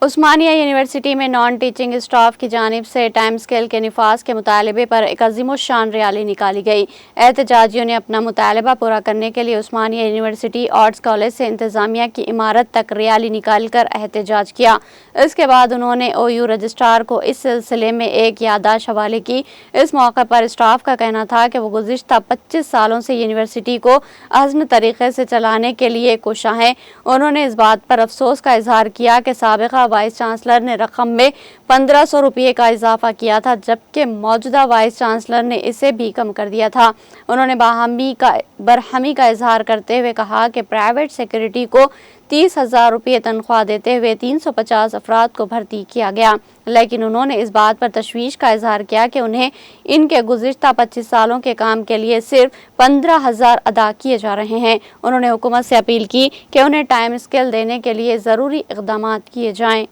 عثمانیہ university میں naan teaching staff کی جانب سے ٹائم اسکیل کے نفاذ کے مطالبے پر ایک عظیم الشان ریلی نکالی گئی۔ احتجاجیوں نے اپنا مطالبہ پورا کرنے کے لیے عثمانیہ یونیورسٹی آرٹس کالج سے انتظامیہ کی عمارت تک ریلی نکال کر احتجاج کیا۔ اس کے بعد انہوں نے OU رجسٹرار کو اس سلسلے میں ایک یادداشت حوالے کی۔ اس موقع پر اسٹاف کا کہنا تھا کہ وہ گزشتہ 25 سالوں سے یونیورسٹی کو احسن طریقے سے چلانے کے لیے کوشاں ہیں۔ انہوں نے اس بات پر افسوس کا اظہار کیا کہ سابقہ وائس چانسلر نے رقم میں 1500 روپے کا اضافہ کیا تھا، جبکہ موجودہ وائس چانسلر نے اسے بھی کم کر دیا تھا۔ انہوں نے برہمی کا اظہار کرتے ہوئے کہا کہ پرائیویٹ سیکورٹی کو 30,000 روپے تنخواہ دیتے ہوئے 350 افراد کو بھرتی کیا گیا، لیکن انہوں نے اس بات پر تشویش کا اظہار کیا کہ انہیں ان کے گزشتہ 25 سالوں کے کام کے لیے صرف 15,000 ادا کیے جا رہے ہیں۔ انہوں نے حکومت سے اپیل کی کہ انہیں ٹائم اسکیل دینے کے لیے ضروری اقدامات کیے جائیں۔